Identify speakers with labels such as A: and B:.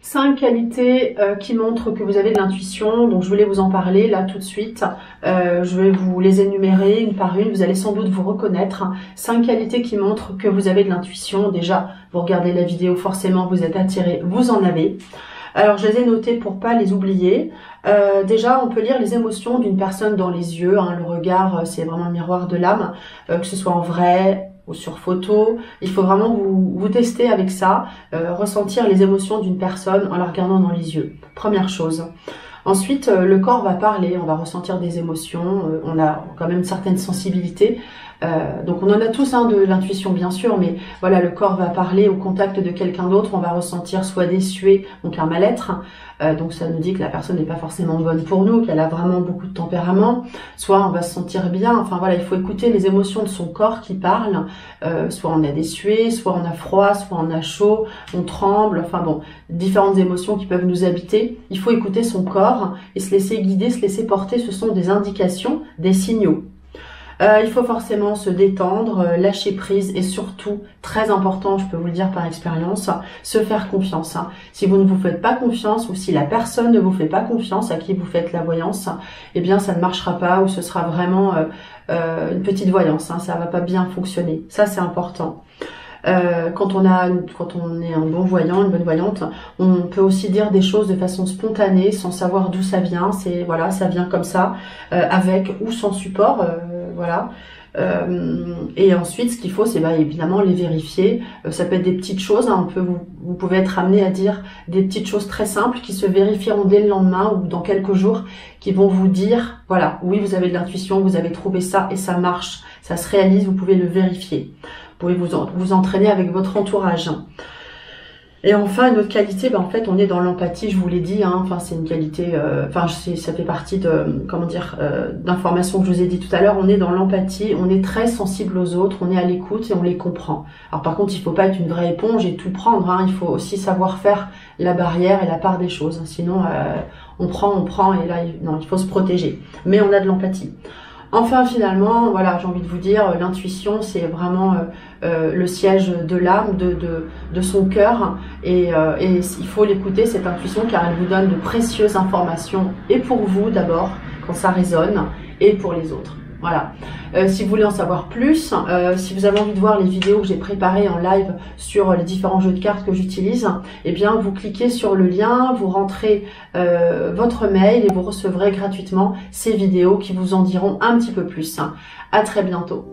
A: 5 qualités qui montrent que vous avez de l'intuition, donc je voulais vous en parler là tout de suite. Je vais vous les énumérer une par une, vous allez sans doute vous reconnaître. 5 qualités qui montrent que vous avez de l'intuition. Déjà, vous regardez la vidéo, forcément vous êtes attiré, vous en avez. Alors je les ai notées pour pas les oublier. Déjà, on peut lire les émotions d'une personne dans les yeux, hein. Le regard, c'est vraiment le miroir de l'âme, que ce soit en vrai ou sur photo. Il faut vraiment vous tester avec ça, ressentir les émotions d'une personne en la regardant dans les yeux. Première chose. Ensuite, le corps va parler, on va ressentir des émotions, on a quand même une certaine sensibilité. Donc on en a tous de l'intuition bien sûr, mais voilà, le corps va parler au contact de quelqu'un d'autre, on va ressentir soit des suées, donc un mal-être, donc ça nous dit que la personne n'est pas forcément bonne pour nous, qu'elle a vraiment beaucoup de tempérament, soit on va se sentir bien, enfin voilà, il faut écouter les émotions de son corps qui parlent, soit on a des suées, soit on a froid, soit on a chaud, on tremble, enfin bon, différentes émotions qui peuvent nous habiter. Il faut écouter son corps et se laisser guider, se laisser porter, ce sont des indications, des signaux. Il faut forcément se détendre, lâcher prise et surtout, très important, je peux vous le dire par expérience, se faire confiance. Si vous ne vous faites pas confiance ou si la personne ne vous fait pas confiance à qui vous faites la voyance, eh bien ça ne marchera pas ou ce sera vraiment une petite voyance, ça va pas bien fonctionner. Ça c'est important. Quand on est un bon voyant, une bonne voyante, on peut aussi dire des choses de façon spontanée, sans savoir d'où ça vient. C'est voilà, ça vient comme ça, avec ou sans support, voilà. Et ensuite, ce qu'il faut, c'est évidemment les vérifier. Ça peut être des petites choses. Vous pouvez être amené à dire des petites choses très simples qui se vérifieront dès le lendemain ou dans quelques jours, qui vont vous dire, voilà, oui, vous avez de l'intuition, vous avez trouvé ça et ça marche, ça se réalise. Vous pouvez le vérifier. Vous pouvez vous entraîner avec votre entourage. Et enfin, une autre qualité, en fait, on est dans l'empathie, je vous l'ai dit, enfin, c'est une qualité, ça fait partie de, d'informations que je vous ai dit tout à l'heure, on est dans l'empathie, on est très sensible aux autres, on est à l'écoute et on les comprend. Alors par contre, il faut pas être une vraie éponge et tout prendre, il faut aussi savoir faire la barrière et la part des choses, sinon on prend et là, non, il faut se protéger. Mais on a de l'empathie. Enfin, finalement, voilà, j'ai envie de vous dire, l'intuition, c'est vraiment le siège de l'âme, de son cœur, et il faut l'écouter, cette intuition, car elle vous donne de précieuses informations, et pour vous d'abord, quand ça résonne, et pour les autres. Voilà. Si vous voulez en savoir plus, si vous avez envie de voir les vidéos que j'ai préparées en live sur les différents jeux de cartes que j'utilise, eh bien vous cliquez sur le lien, vous rentrez votre mail et vous recevrez gratuitement ces vidéos qui vous en diront un petit peu plus. À très bientôt.